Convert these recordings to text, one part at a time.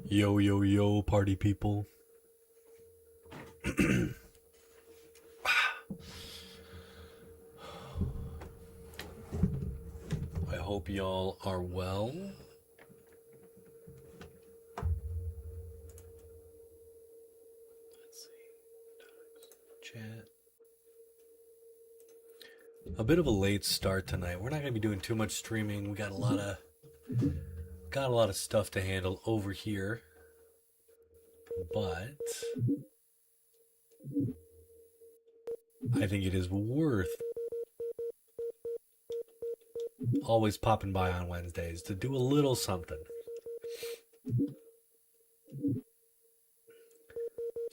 Yo, yo, yo, party people. I hope y'all are well. Let's see. Chat. A bit of a late start tonight. We're not going to be doing too much streaming. We got a lot of stuff to handle over here. But I think it is worth always popping by on Wednesdays to do a little something.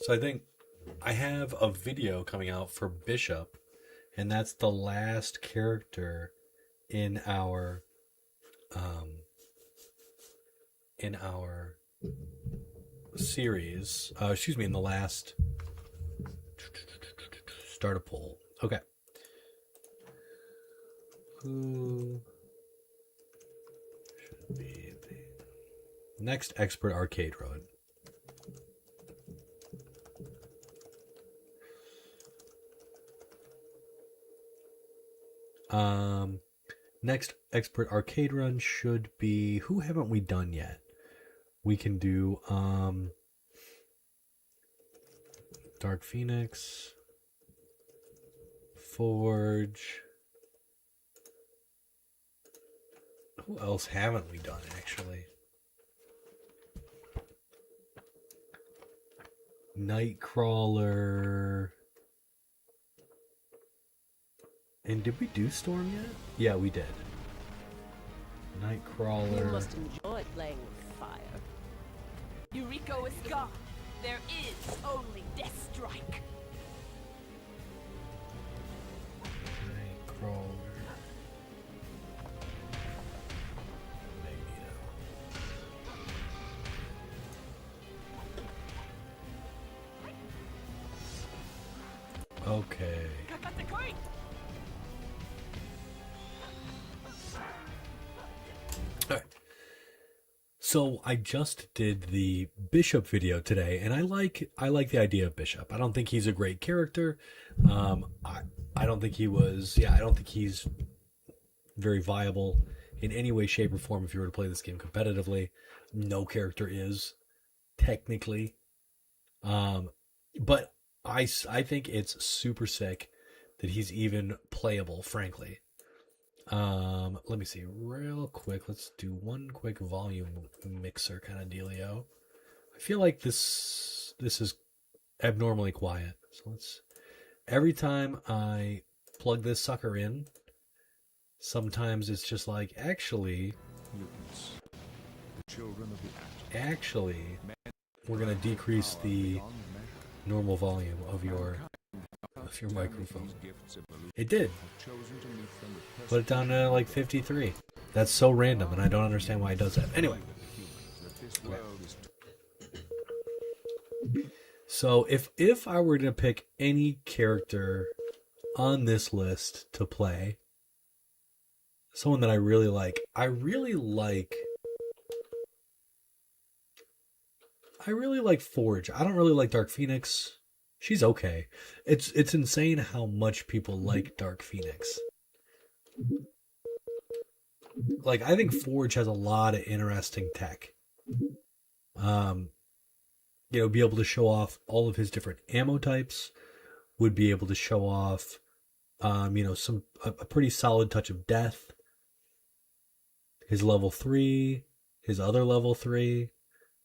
So I think I have a video coming out for Bishop, and that's the last character in our series. In the last start a poll. Okay. Who should be the next expert arcade road? Next expert arcade run should be, who haven't we done yet? We can do Dark Phoenix, Forge. Who else haven't we done actually? Nightcrawler. And did we do Storm yet? Yeah, we did. Nightcrawler. You must enjoy playing with fire. Yuriko is gone. There is only Death Strike. Nightcrawler. Magneto. Okay. All right. So I just did the Bishop video today, and I like the idea of Bishop. I don't think he's a great character. I don't think he was. Yeah, I don't think he's very viable in any way, shape, or form. If you were to play this game competitively, no character is technically. But I think it's super sick that he's even playable. Frankly. Let me see real quick. Let's do one quick volume mixer kind of dealio. I feel like this is abnormally quiet. So every time I plug this sucker in, sometimes it's just like, actually, we're going to decrease the normal volume of your microphone. It did. Put it down to like 53. That's so random, and I don't understand why it does that. Anyway. So if I were to pick any character on this list to play, someone that I really like Forge. I don't really like Dark Phoenix. She's okay. It's insane how much people like Dark Phoenix. Like, I think Forge has a lot of interesting tech. Be able to show off all of his different ammo types, would be able to show off, a pretty solid touch of death. His level 3, his other level 3,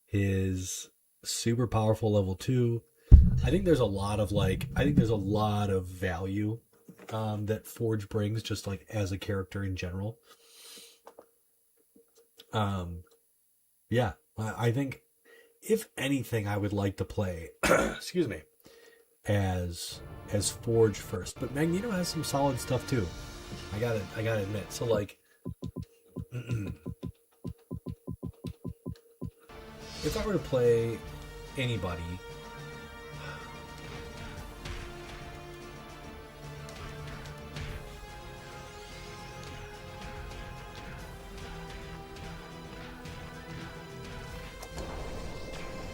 his super powerful level 2. I think there's a lot of value that Forge brings, just like as a character in general. I think if anything, I would like to play, excuse me, as Forge first. But Magneto has some solid stuff too. I gotta admit. So like, if I were to play anybody.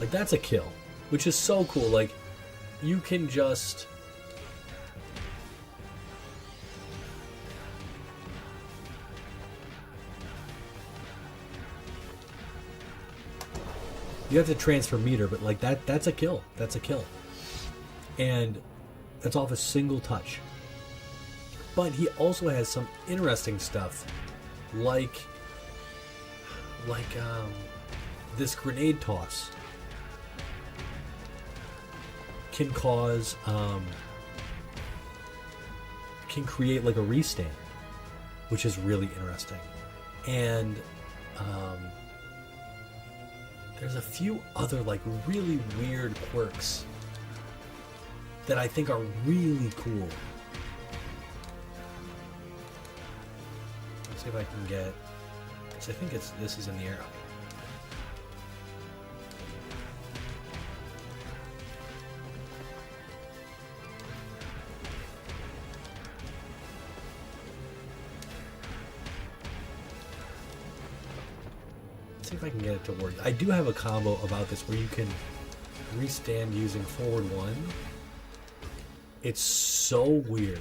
Like, that's a kill, which is so cool. Like, you can just... You have to transfer meter, but like that's a kill. That's a kill. And that's off a single touch. But he also has some interesting stuff, like this grenade toss can cause can create like a restand, which is really interesting. And there's a few other like really weird quirks that I think are really cool. Let's see if I can get, because I think this is in the air. Let's see if I can get it to work. I do have a combo about this where you can restand using forward one. It's so weird.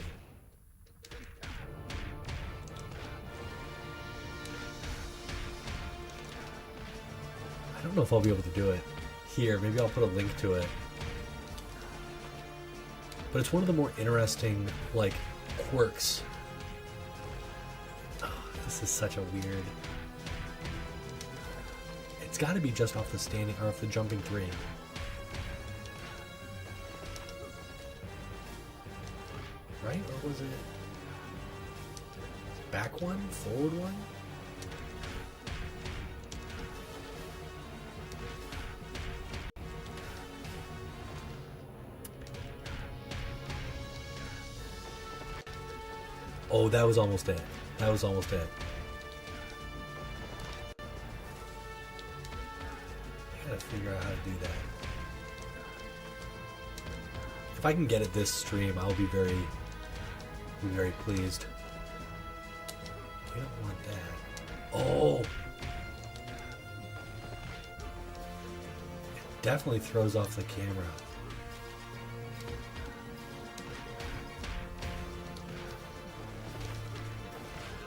I don't know if I'll be able to do it here. Maybe I'll put a link to it. But it's one of the more interesting, like, quirks. Oh, this is such a weird... It's got to be just off the standing, or off the jumping three. Right? Or was it back one? Forward one? Oh, that was almost it. That was almost it. I gotta figure out how to do that. If I can get it this stream, I'll be very pleased. We don't want that. Oh! It definitely throws off the camera.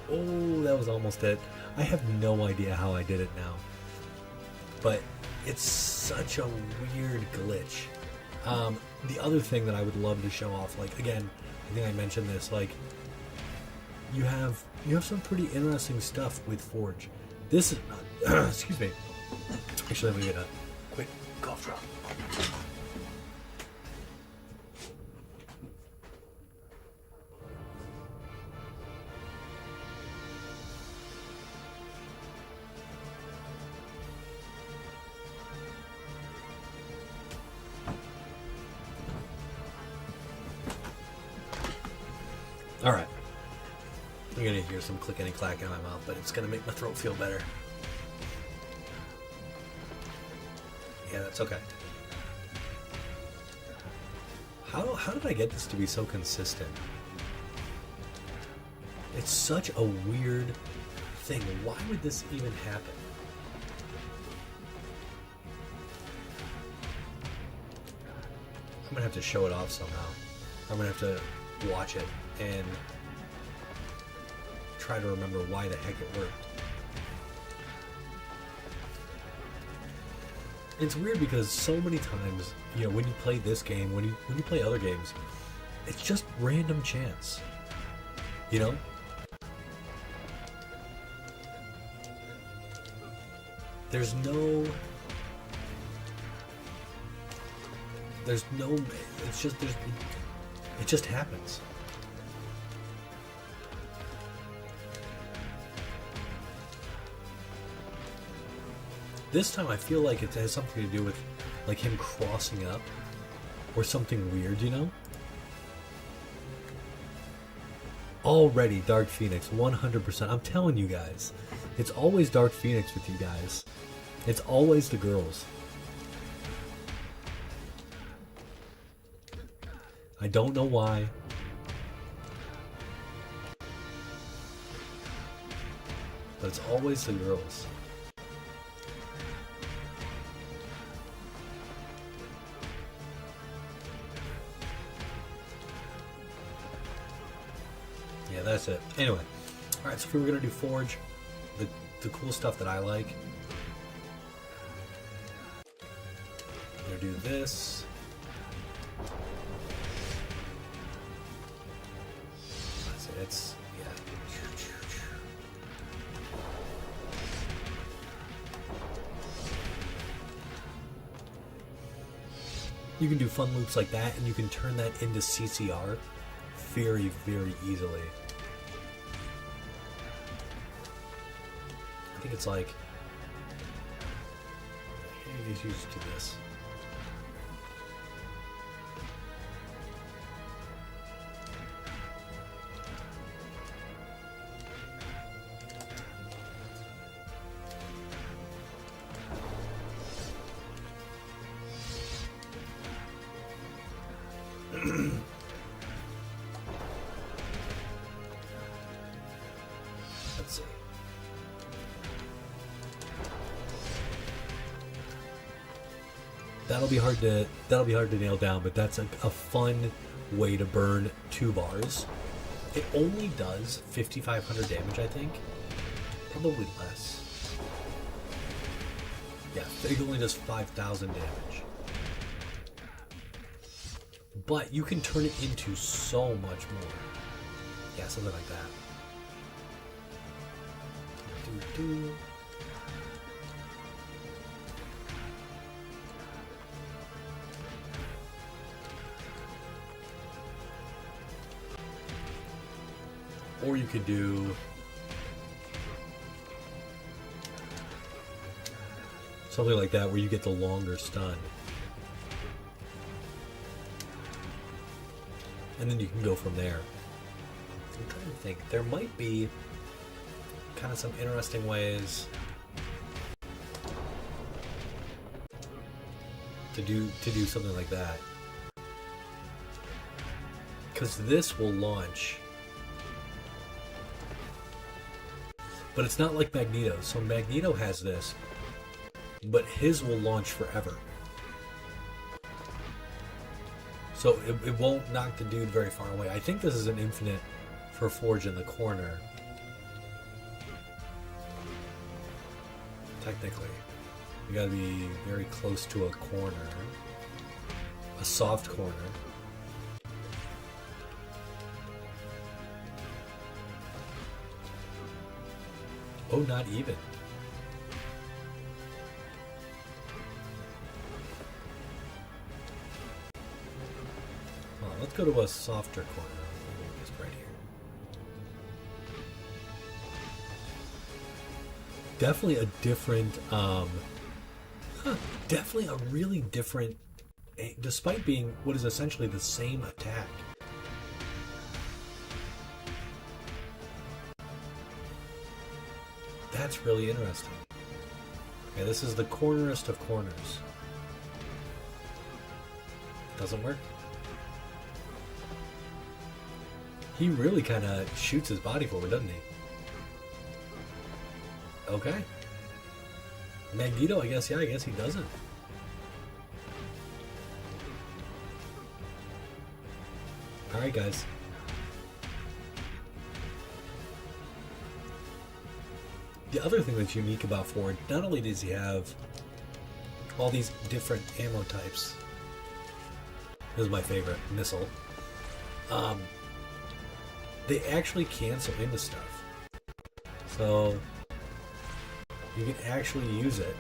Oh, that was almost it. I have no idea how I did it now. But it's such a weird glitch. The other thing that I would love to show off, like, again, I think I mentioned this, like, you have some pretty interesting stuff with Forge. This is not, excuse me. Actually, let me get a quick cough drop. All right. I'm gonna hear some clickety and clack in my mouth, but it's gonna make my throat feel better. Yeah, that's okay. How did I get this to be so consistent? It's such a weird thing. Why would this even happen? I'm gonna have to show it off somehow. I'm gonna have to watch it and try to remember why the heck it worked. It's weird because so many times, you know, when you play this game, when you play other games, it's just random chance. You know? There's no, it just happens. This time I feel like it has something to do with like him crossing up or something weird, you know? Already Dark Phoenix, 100%. I'm telling you guys, it's always Dark Phoenix with you guys. It's always the girls. I don't know why. But it's always the girls. Yeah, that's it. Anyway, all right. So if we were gonna do Forge, the cool stuff that I like, we're gonna do this. It's yeah. You can do fun loops like that, and you can turn that into CCR very, very easily. I think it's like get used to this. Let's see. That'll be hard to nail down, but that's a fun way to burn 2 bars. It only does 5,500 damage, I think. Probably less. Yeah, it only does 5,000 damage. But you can turn it into so much more. Yeah, something like that. Do. Or you could do something like that where you get the longer stun. And then you can go from there. I'm trying to think. There might be kind of some interesting ways to do something like that. Because this will launch. But it's not like Magneto. So Magneto has this, but his will launch forever. So it won't knock the dude very far away. I think this is an infinite for Forge in the corner. Technically. You gotta be very close to a corner. A soft corner. Oh, not even. Well, let's go to a softer corner. Just right here. Definitely a different, definitely a really different, despite being what is essentially the same attack. That's really interesting. Okay, this is the cornerest of corners. Doesn't work. He really kind of shoots his body forward, doesn't he? Okay. Magneto, I guess, yeah, I guess he doesn't. Alright, guys. The other thing that's unique about Forge, not only does he have all these different ammo types, this is my favorite, missile, they actually cancel into stuff. So you can actually use it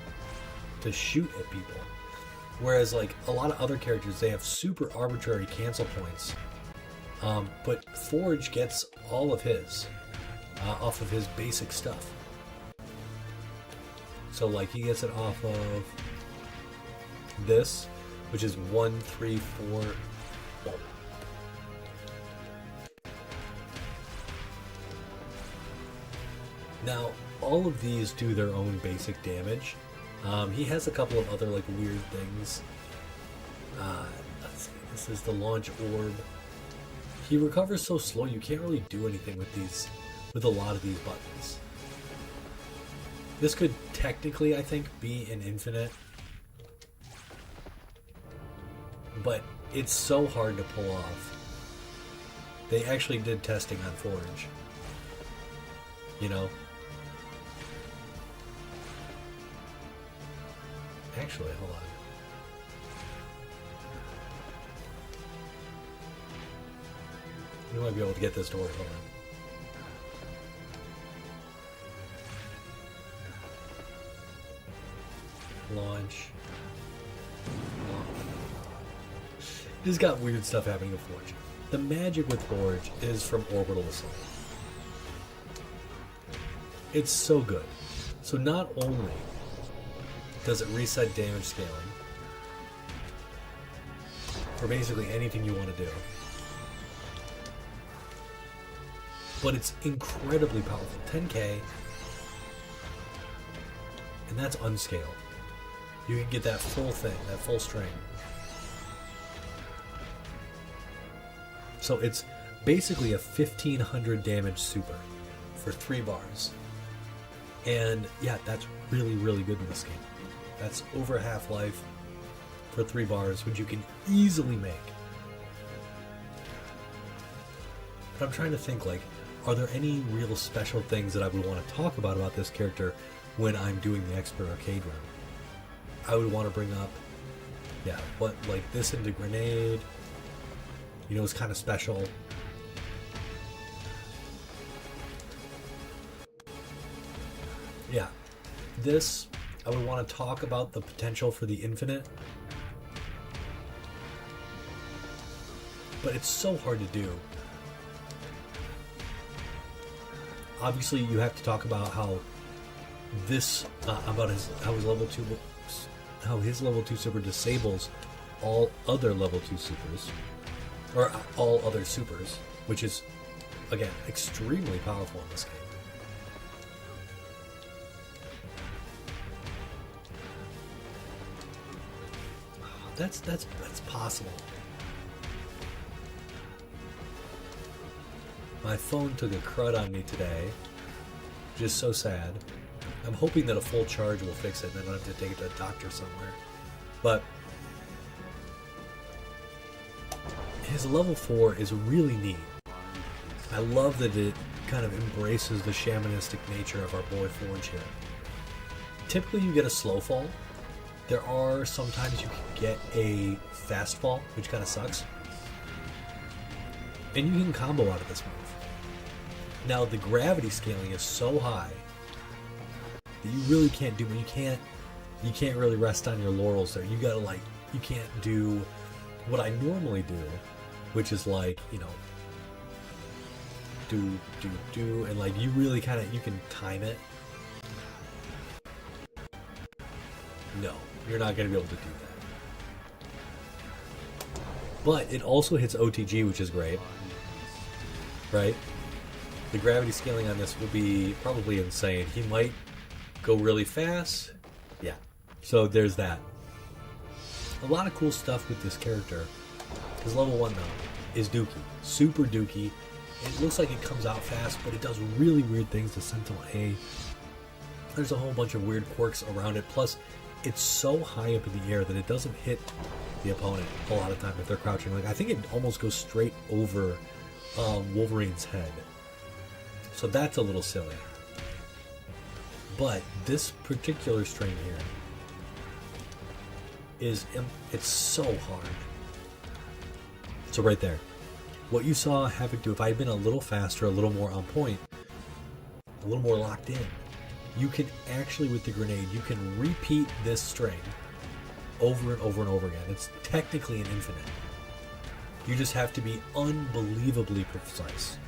to shoot at people. Whereas like a lot of other characters, they have super arbitrary cancel points. But Forge gets all of his off of his basic stuff. So like he gets it off of this, which is 1, 3, 4. Now all of these do their own basic damage. He has a couple of other like weird things. Let's see. This is the launch orb. He recovers so slow you can't really do anything with a lot of these buttons. This could technically, I think, be an infinite, but it's so hard to pull off. They actually did testing on Forge. You know? Actually, hold on. You might be able to get this to work. Hold on. Launch. It's got weird stuff happening with Forge. The magic with Forge is from Orbital Assault. It's so good. So not only does it reset damage scaling for basically anything you want to do, but it's incredibly powerful. 10k, and that's unscaled. You can get that full thing, that full string. So it's basically a 1500 damage super for 3 bars. And yeah, that's really, really good in this game. That's over Half-Life for 3 bars, which you can easily make. But I'm trying to think, like, are there any real special things that I would want to talk about this character when I'm doing the Expert Arcade run? I would want to bring up, yeah, what, like, this into Grenade, you know, is kind of special. Yeah, this, I would want to talk about the potential for the Infinite. But it's so hard to do. Obviously, you have to talk about how this, about how his level 2 super disables all other level 2 supers, or all other supers, which is, again, extremely powerful in this game. That's possible. My phone took a crud on me today. Just so sad. I'm hoping that a full charge will fix it and I don't have to take it to a doctor somewhere. But his level 4 is really neat. I love that it kind of embraces the shamanistic nature of our boy Forge here. Typically you get a slow fall. There are sometimes you can get a fast fall, which kind of sucks. And you can combo out of this move. Now the gravity scaling is so high that you really can't do, you can't really rest on your laurels there. You gotta, like, you can't do what I normally do, which is, like, you know, do, and, like, you really kind of, you can time it. No, you're not gonna be able to do that. But it also hits OTG, which is great, right? The gravity scaling on this will be probably insane. He might go really fast. Yeah. So there's that. A lot of cool stuff with this character. His level 1 though is Dookie. Super Dookie. It looks like it comes out fast, but it does really weird things to Sentinel A. There's a whole bunch of weird quirks around it. Plus, it's so high up in the air that it doesn't hit the opponent a lot of time if they're crouching. Like, I think it almost goes straight over Wolverine's head. So that's a little silly. But this particular string here it's so hard. So right there. What you saw Havoc do, if I had been a little faster, a little more on point, a little more locked in, you can actually, with the grenade, you can repeat this string over and over and over again. It's technically an infinite. You just have to be unbelievably precise.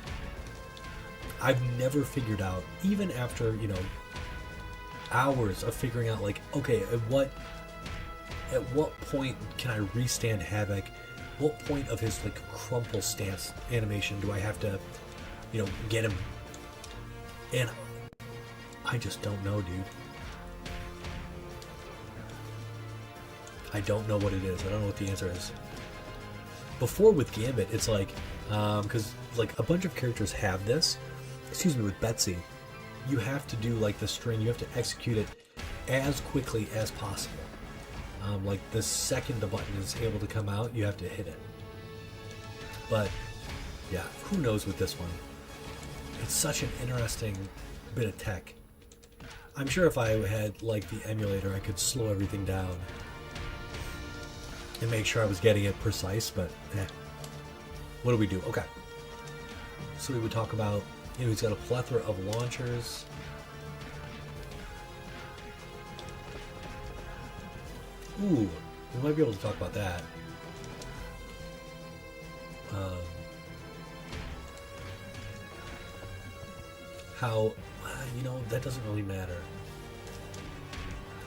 I've never figured out, even after, you know, hours of figuring out, like, okay, at what point can I restand Havoc? What point of his, like, crumple stance animation do I have to, you know, get him? And I just don't know, dude. I don't know what it is. I don't know what the answer is. Before with Gambit, it's like, because, like, a bunch of characters have this. Excuse me, with Betsy, you have to do, like, the string, you have to execute it as quickly as possible. Like, the second the button is able to come out, you have to hit it. But Yeah, who knows with this one? It's such an interesting bit of tech. I'm sure if I had like the emulator, I could slow everything down and make sure I was getting it precise, but what do we do? Okay. So we would talk about, he's got a plethora of launchers. Ooh, we might be able to talk about that. How, that doesn't really matter.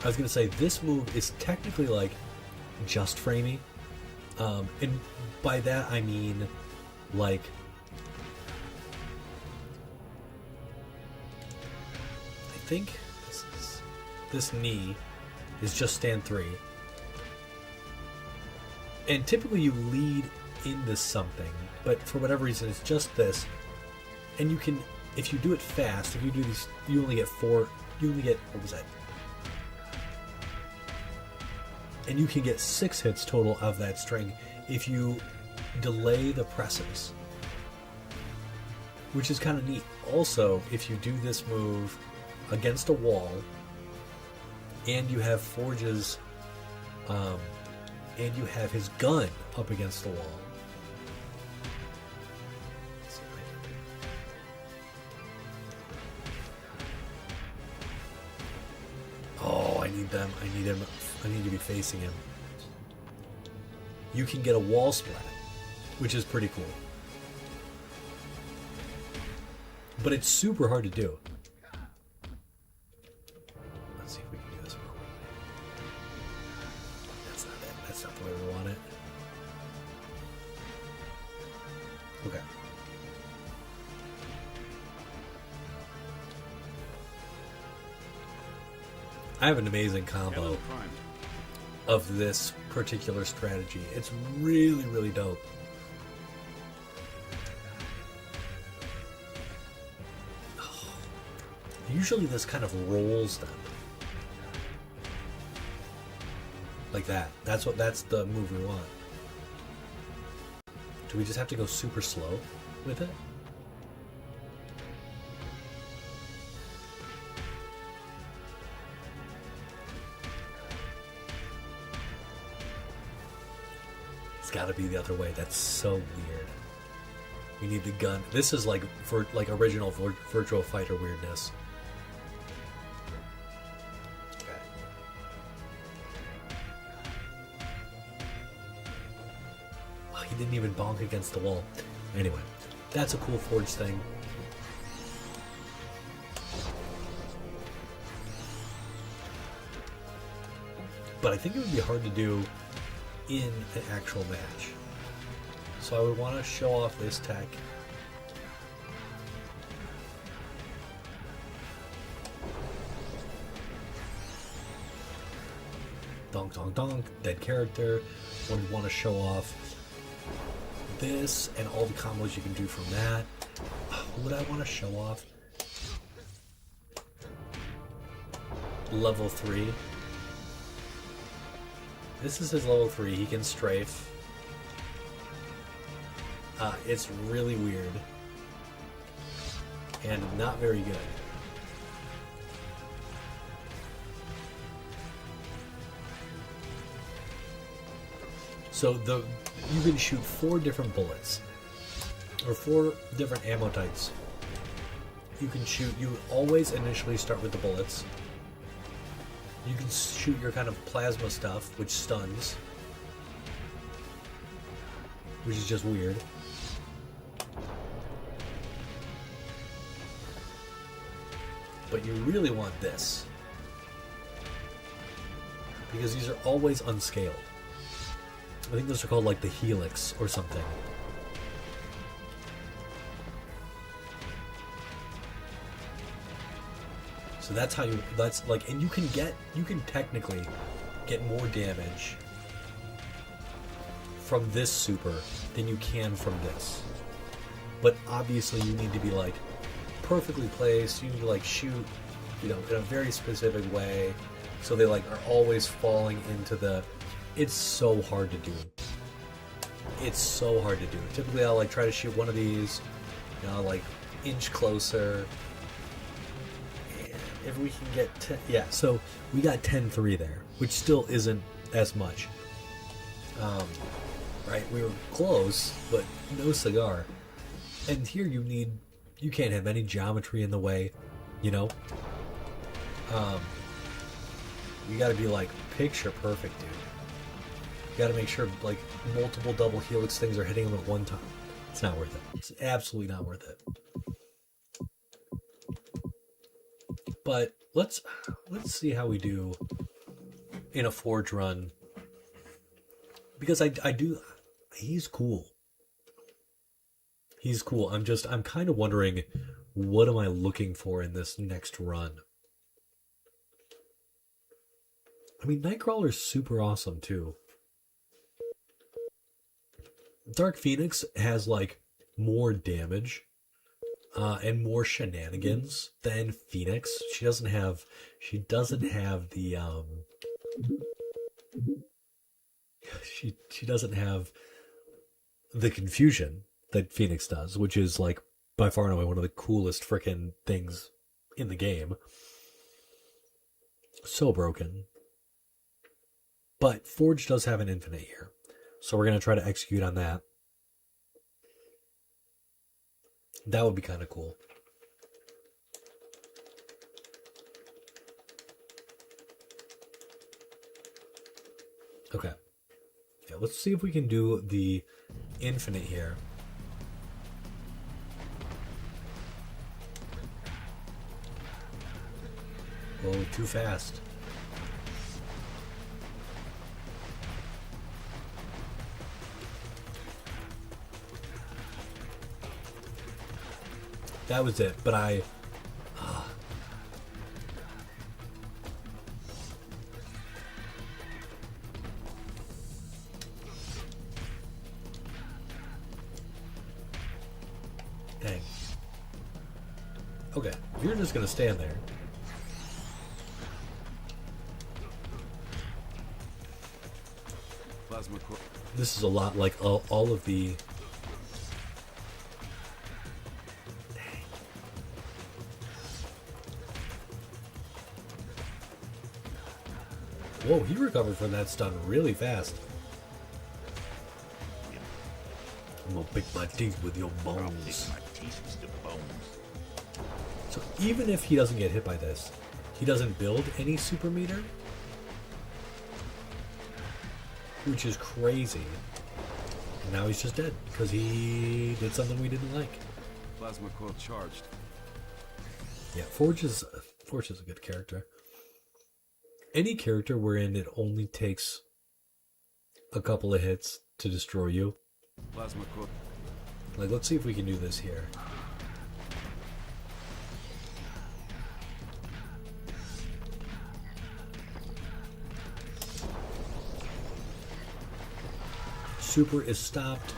I was going to say, this move is technically like just framey. And by that I mean like I think this knee is just stand 3. And typically you lead into something, but for whatever reason it's just this. And you can, if you do it fast, if you do these, you only get 4, you only get, what was that? And you can get 6 hits total of that string if you delay the presses, which is kind of neat. Also, if you do this move against a wall and you have Forge's and you have his gun up against the wall. Let's see if I can. Oh, I need them. I need him. I need to be facing him. You can get a wall splat, which is pretty cool. But it's super hard to do. Let's see if we can do this real quickly. That's not it. That's not the way we want it. Okay. I have an amazing combo of this particular strategy. It's really, really dope. Usually this kind of rolls them. Like that. That's the move we want. Do we just have to go super slow with it? It's got to be the other way. That's so weird. We need the gun. This is like for like original Virtual Fighter weirdness. Okay. Oh, he didn't even bonk against the wall. Anyway, that's a cool Forge thing. But I think it would be hard to do in an actual match. So I would want to show off this tech. Donk, donk, donk, dead character. Would want to show off this and all the combos you can do from that. Would I want to show off level 3? This is his level 3. He can strafe. It's really weird. And not very good. So you can shoot 4 different bullets. Or 4 different ammo types. You can shoot, you always initially start with the bullets. You can shoot your kind of plasma stuff, which stuns. Which is just weird. But you really want this. Because these are always unscaled. I think those are called like the Helix or something. So that's how that's like, and you can technically get more damage from this super than you can from this. But obviously you need to be like perfectly placed, you need to like shoot, in a very specific way. So they like are always falling into the, it's so hard to do. it's so hard to do. Typically, I'll like try to shoot one of these, you know, like inch closer. And if we can get 10, yeah, so we got 10-3 there, which still isn't as much. Right, we were close, but no cigar. And here you can't have any geometry in the way, you know. You got to be like picture perfect, dude. You got to make sure like multiple double helix things are hitting them at one time. It's not worth it. It's absolutely not worth it. But let's see how we do in a Forge run, because I do. He's cool. He's cool. I'm kind of wondering, what am I looking for in this next run? I mean, Nightcrawler's super awesome too. Dark Phoenix has like more damage and more shenanigans than Phoenix. She doesn't have the she doesn't have the confusion that Phoenix does, which is like by far and away one of the coolest freaking things in the game. So broken. But Forge does have an infinite here, so we're going to try to execute on that. That would be kind of cool. Okay. Yeah, let's see if we can do the infinite here. Oh, too fast. That was it, but I... Dang. Okay, you're just gonna stand there. This is a lot like all of the... Whoa, he recovered from that stun really fast. I'm gonna pick my teeth with your bones. So even if he doesn't get hit by this, he doesn't build any super meter, which is crazy. And now he's just dead because he did something we didn't like. Plasma coil charged. Yeah, Forge is a good character. Any character wherein it only takes a couple of hits to destroy you. Plasma coil. Like, let's see if we can do this here. Super is stopped.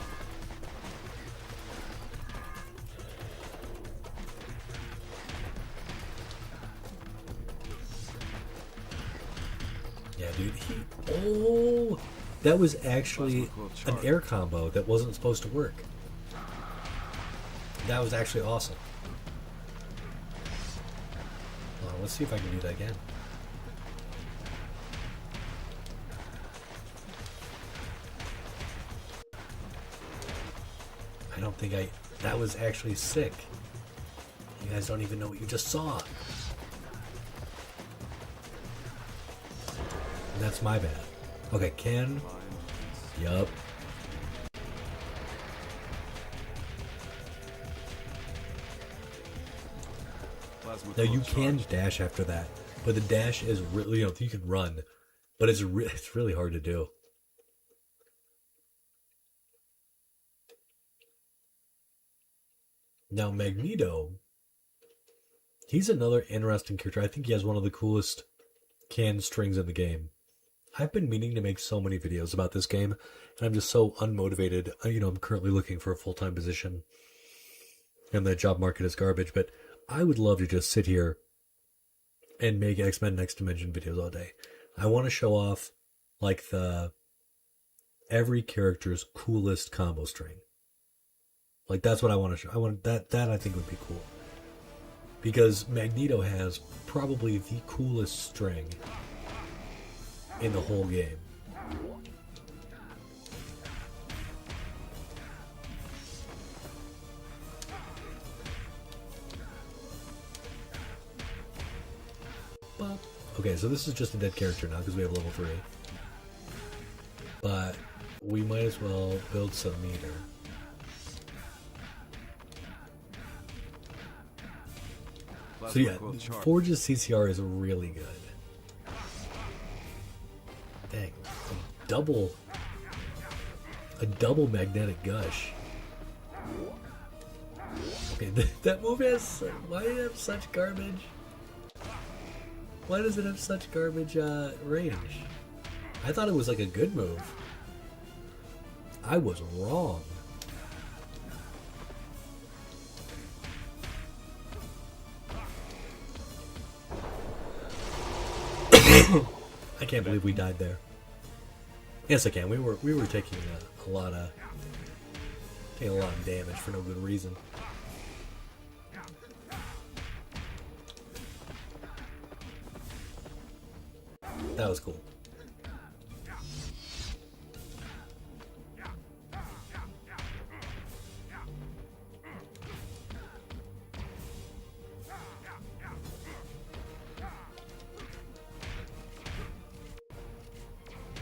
Yeah, dude. Oh, that was actually an air combo that wasn't supposed to work. That was actually awesome. Let's see if I can do that again. I don't think that was actually sick. You guys don't even know what you just saw. And that's my bad. Okay, Ken. Yup. Now you can dash after that, but the dash is really, you can run, but it's really hard to do. Now Magneto, he's another interesting character. I think he has one of the coolest can strings in the game. I've been meaning to make so many videos about this game, and I'm just so unmotivated. I'm currently looking for a full-time position, and the job market is garbage, but I would love to just sit here and make X-Men Next Dimension videos all day. I want to show off, like, the every character's coolest combo string. Like, that's what I want to show. I want that I think would be cool. Because Magneto has probably the coolest string in the whole game. Okay, so this is just a dead character now because we have level 3. But we might as well build some meter. So yeah, Forge's CCR is really good. Dang, a double magnetic gush. Okay, that move has, why do it have such garbage? Why does it have such garbage range? I thought it was like a good move. I was wrong. I can't believe we died there. Yes, I can. We were taking a lot of damage for no good reason. That was cool.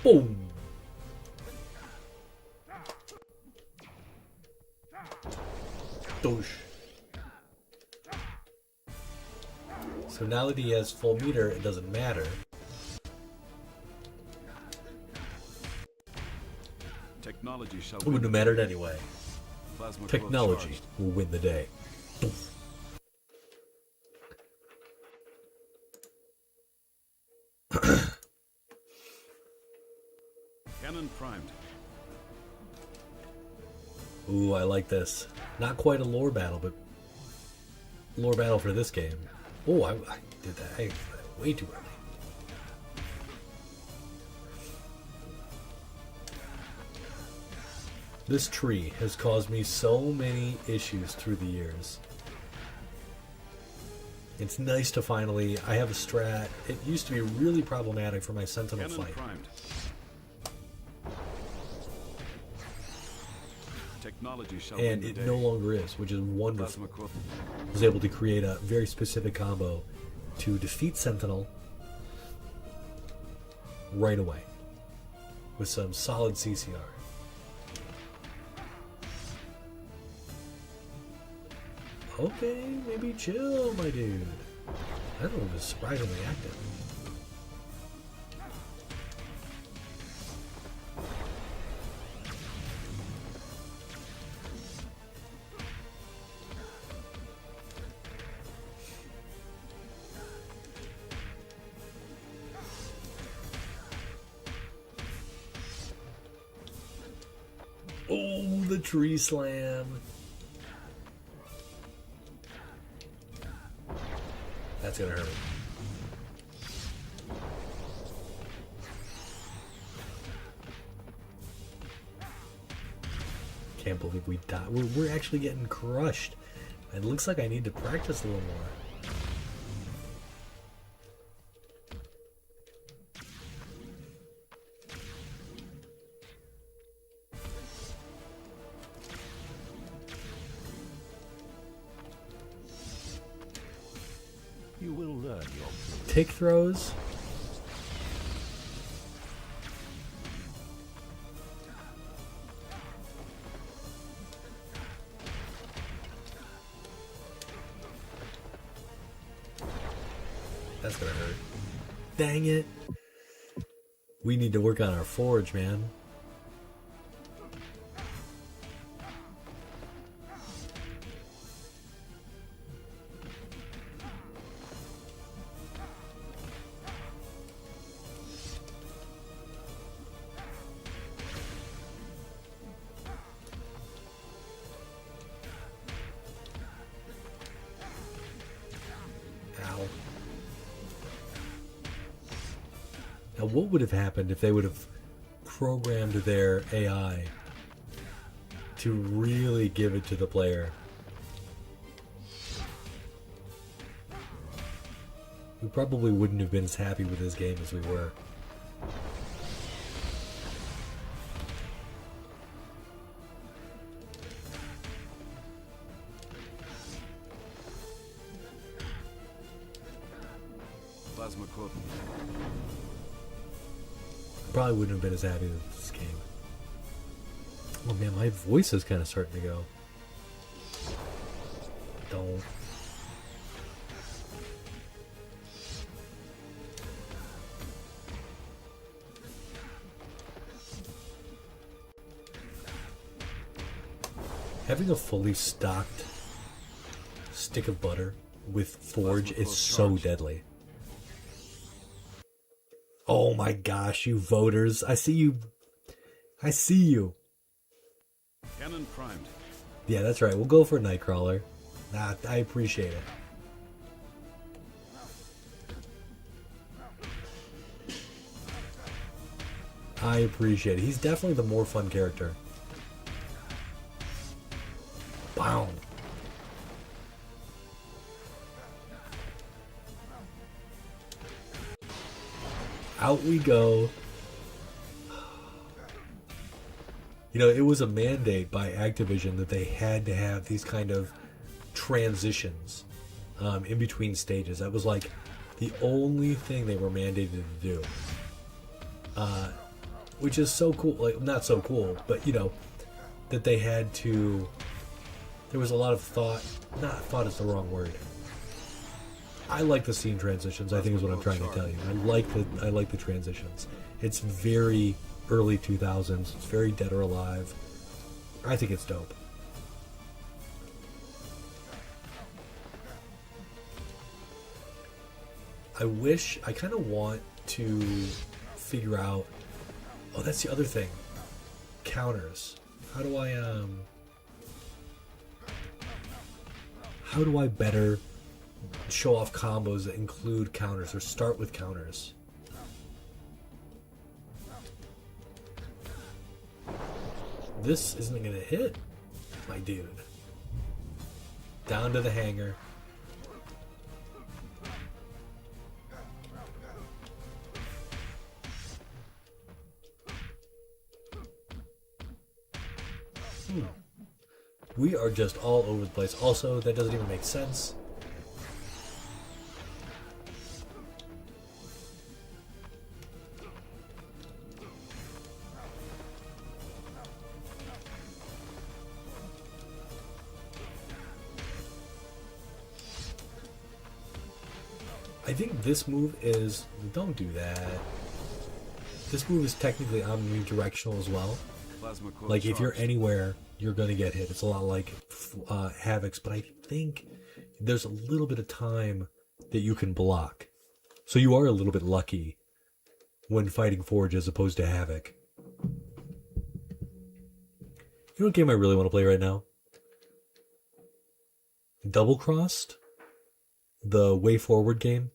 Boom! Douche. So now that he has full meter, it doesn't matter. Technology shall It wouldn't have mattered anyway. Plasma Technology charged. will win the day. Cannon primed. Ooh, I like this. Not quite a lore battle, but lore battle for this game. Oh, I did that way too early. This tree has caused me so many issues through the years. It's nice to finally... I have a strat. It used to be really problematic for my Sentinel Cannon fight. primed. Technology shall And win it the day. no longer is, which is wonderful. Plasma quill. I was able to create a very specific combo to defeat Sentinel right away with some solid CCR. Okay, maybe chill, my dude. That one was surprisingly active. Oh, the tree slam. That's gonna hurt. Can't believe we died. We're actually getting crushed. It looks like I need to practice a little more. You will learn your Tick throws. That's gonna hurt. Dang it. We need to work on our forge, man. Ow. Now, what would have happened if they would have programmed their AI to really give it to the player. We probably wouldn't have been as happy with this game as we were. Plasma core. Probably wouldn't have been as happy with this game. Oh man, my voice is kind of starting to go. Don't. Having a fully stocked stick of butter with Forge is so deadly. Oh my gosh, you voters. I see you. I see you. Cannon primed. Yeah, that's right. We'll go for Nightcrawler. Nah, I appreciate it. I appreciate it. He's definitely the more fun character. Boom. Out we go. You know, it was a mandate by Activision that they had to have these kind of transitions in between stages. That was like the only thing they were mandated to do. Which is so cool. Like, not so cool, but you know, that they had to. There was a lot of thought. Not thought is the wrong word. I like the scene transitions. I think is what I'm trying to tell you. I like the transitions. It's very early 2000s. It's very Dead or Alive. I think it's dope. I kind of want to figure out. Oh, that's the other thing. Counters. How do I better show off combos that include counters or start with counters? This isn't gonna hit, my dude. Down to the hangar. We are just all over the place. Also, that doesn't even make sense. I think this move is... Don't do that. This move is technically omnidirectional as well. Plasma core Like, if you're charged. anywhere, you're going to get hit. It's a lot like Havoc's, but I think there's a little bit of time that you can block. So you are a little bit lucky when fighting Forge as opposed to Havoc. You know what game I really want to play right now? Double Crossed? The Way Forward game?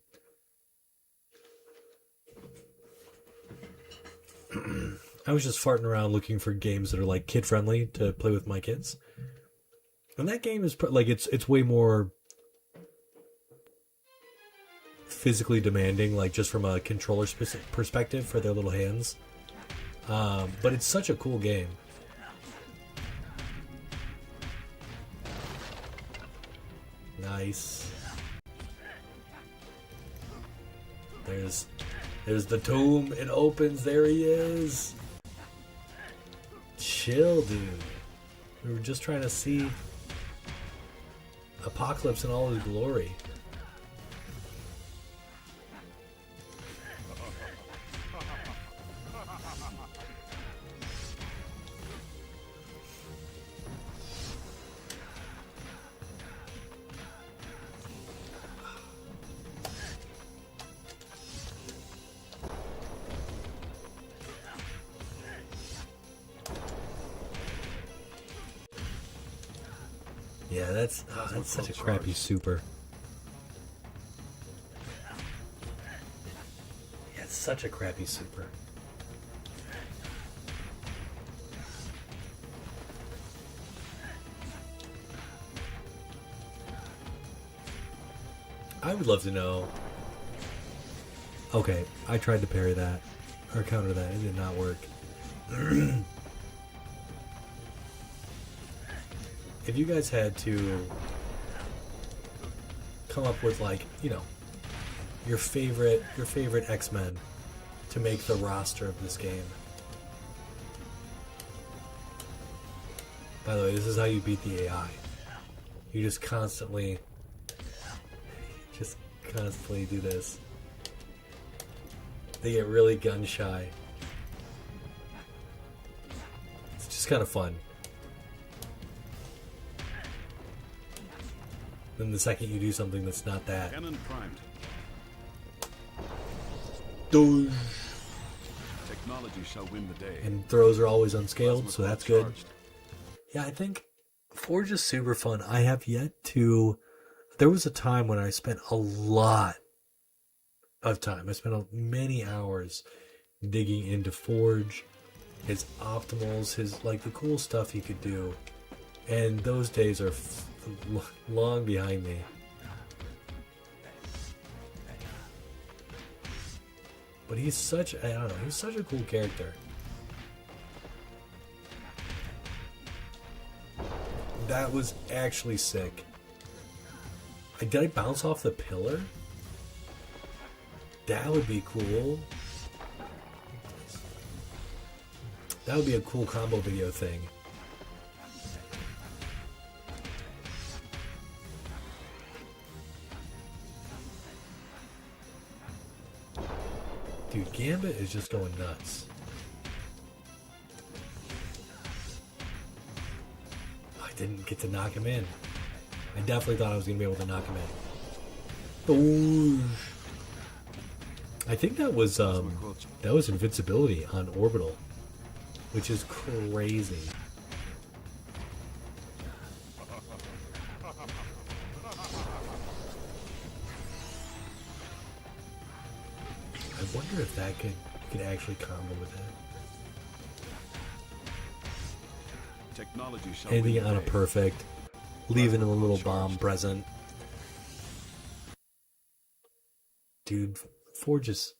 I was just farting around looking for games that are like kid friendly to play with my kids, and that game is like it's way more physically demanding, like just from a controller perspective for their little hands. But it's such a cool game. Nice. There's the tomb. It opens. There he is. Chill, dude. We were just trying to see Apocalypse in all his glory. Yeah, that's such a crappy super. Yeah, it's such a crappy super. I would love to know. Okay, I tried to parry that or counter that. It did not work. If you guys had to come up with, like, you know, your favorite X-Men to make the roster of this game. By the way, this is how you beat the AI. You just constantly do this. They get really gun shy. It's just kind of fun. Then the second you do something that's not that, Cannon primed. Doosh. Technology shall win the day. And throws are always unscaled, Plasma so that's core good. charged. Yeah, I think Forge is super fun. I have yet to... There was a time when I spent a lot of time. I spent many hours digging into Forge, his optimals, his, like, the cool stuff he could do. And those days are long behind me. But he's such, I don't know, he's such a cool character. That was actually sick. Did I bounce off the pillar? That would be cool. That would be a cool combo video thing. Dude, Gambit is just going nuts. I didn't get to knock him in. I definitely thought I was going to be able to knock him in. Ooh. I think that was invincibility on Orbital, which is crazy. I wonder if that you could actually combo with that. Technology shall win Anything the on a day. perfect, leaving him a little bomb present. Dude, Forge is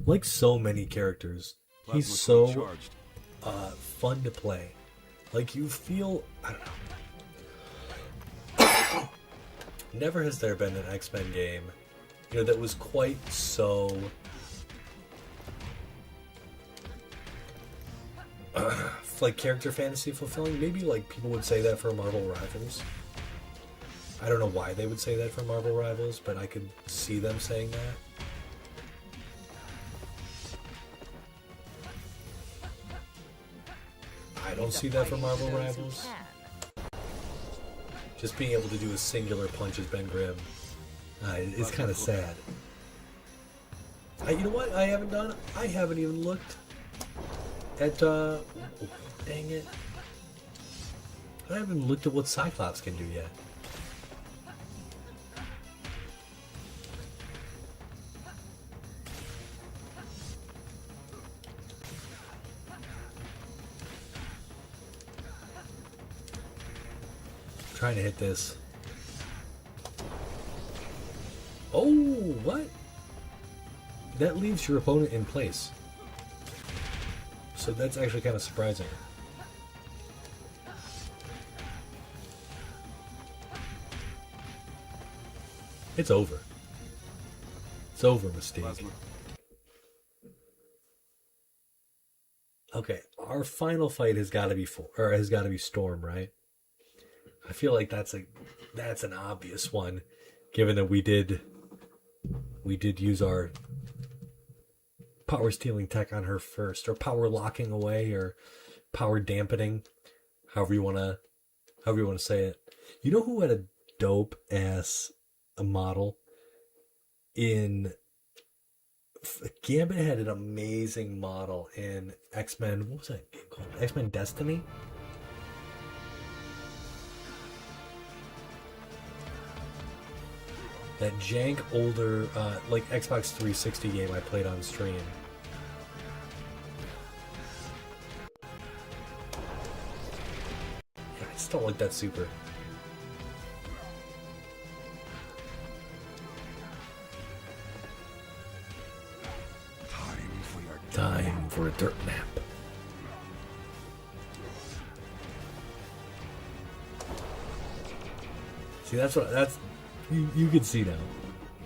like so many characters. He's Plasma core so charged. fun to play. Like, you feel, I don't know. Never has there been an X-Men game, you know, that was quite so like character fantasy fulfilling. Maybe like people would say that for Marvel Rivals. I don't know why they would say that for Marvel Rivals, but I could see them saying that. I don't see that for Marvel Rivals. Just being able to do a singular punch as Ben Grimm is kind of sad. You know what I haven't done? I haven't even looked at, dang it. I haven't looked at what Cyclops can do yet. Trying to hit this. Oh, what? That leaves your opponent in place. So that's actually kind of surprising. It's over. It's over, Mystique. Plasma. Okay, our final fight has got to be Storm, right? I feel like that's an obvious one, given that we did use our power stealing tech on her first, or power locking away, or power dampening, however you wanna say it. You know who had a dope ass model in Gambit? Had an amazing model in X-Men. What was that game called? X-Men Destiny. That jank older, like Xbox 360 game I played on stream. Yeah, I just don't like that super. for a dirt nap. See, that's you can see now.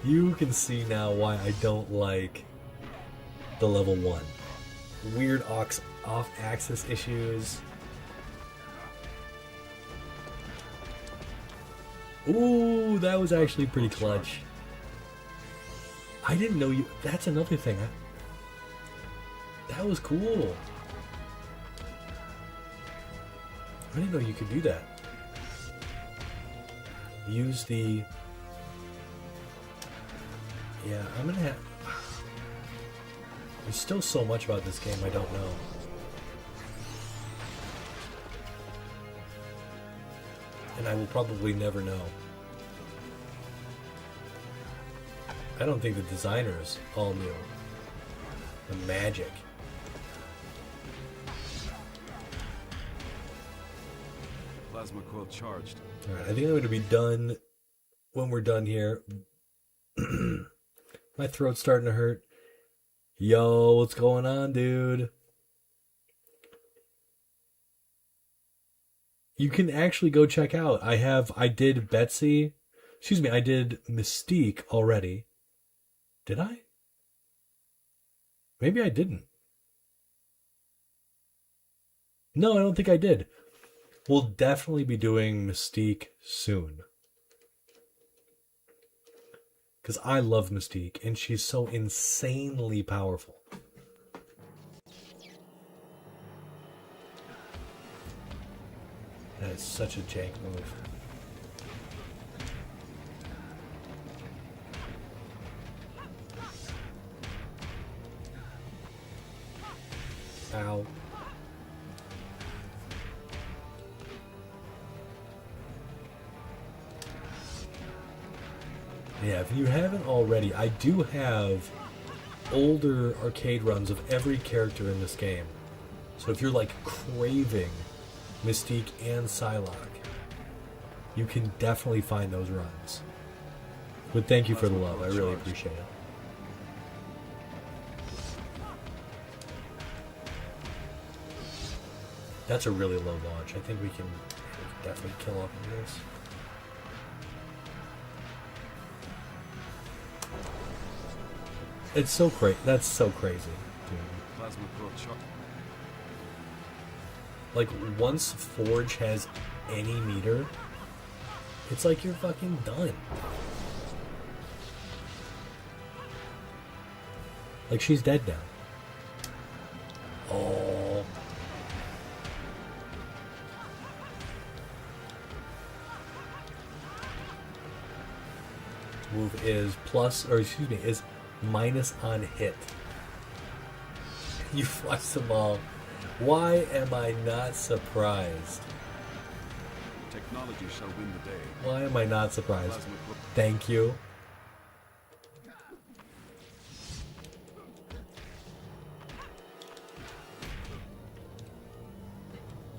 You can see now why I don't like the level 1. Weird off-axis issues. Ooh, that was actually pretty clutch. I didn't know you... That's another thing. That was cool. I didn't know you could do that. Use the... Yeah, I'm gonna have... There's still so much about this game I don't know. And I will probably never know. I don't think the designers all knew the magic. Plasma coil charged. Alright, I think I'm going to be done when we're done here. My throat's starting to hurt. Yo, what's going on, dude? You can actually go check out. I did Betsy. Excuse me, I did Mystique already. Did I? Maybe I didn't. No, I don't think I did. We'll definitely be doing Mystique soon. Because I love Mystique, and she's so insanely powerful. That is such a jank move. Ow. Yeah, if you haven't already, I do have older arcade runs of every character in this game. So if you're like craving Mystique and Psylocke, you can definitely find those runs. But thank you for the love, I really appreciate it. That's a really low launch. I think we can definitely kill off of this. It's so crazy. That's so crazy, dude. Plasma coil charged. Like, once Forge has any meter, it's like you're fucking done. Like, she's dead now. Oh. Move is plus, or excuse me, is minus on hit. You flushed them all. Why am I not surprised? Technology shall win the day. Why am I not surprised? Thank you.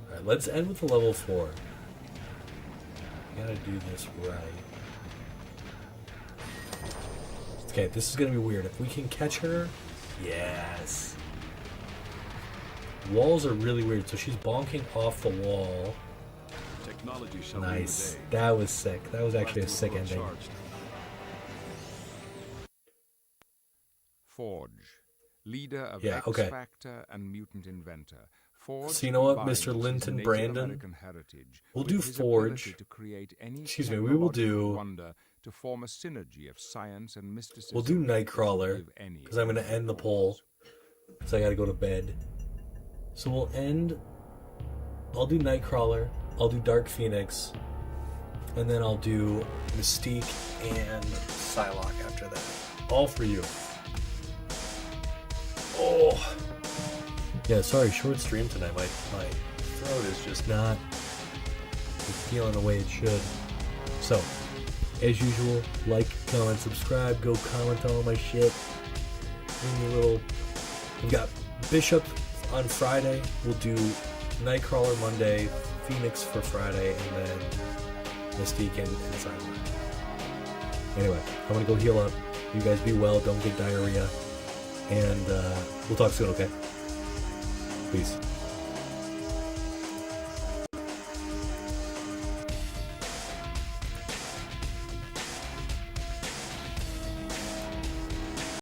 Alright, let's end with a level 4. Gotta do this right. Okay, this is gonna be weird. If we can catch her, yes. Walls are really weird, so she's bonking off the wall. Technology shall Nice. win the day. That was sick. That was actually a sick Plasma coil ending. charged. Forge, leader of Yeah, okay. X-Factor and mutant inventor. Forge So you know what, combines Mr. his Linton Native Brandon? American heritage We'll with do his Forge. ability to create any Excuse me, we will technological do- wonder to form a synergy of science and mysticism. We'll do that Nightcrawler, outlive any because I'm going to end the poll, because I got to go to bed. So we'll end... I'll do Nightcrawler, I'll do Dark Phoenix, and then I'll do Mystique and Psylocke after that. All for you. Oh! Yeah, sorry, short stream tonight. My throat is just not feeling the way it should. So, as usual, like, comment, subscribe, go comment on all my shit. We've got Bishop on Friday. We'll do Nightcrawler Monday, Phoenix for Friday, and then Mystique and Psylocke. Anyway, I'm gonna go heal up. You guys be well, don't get diarrhea. And we'll talk soon, okay? Peace.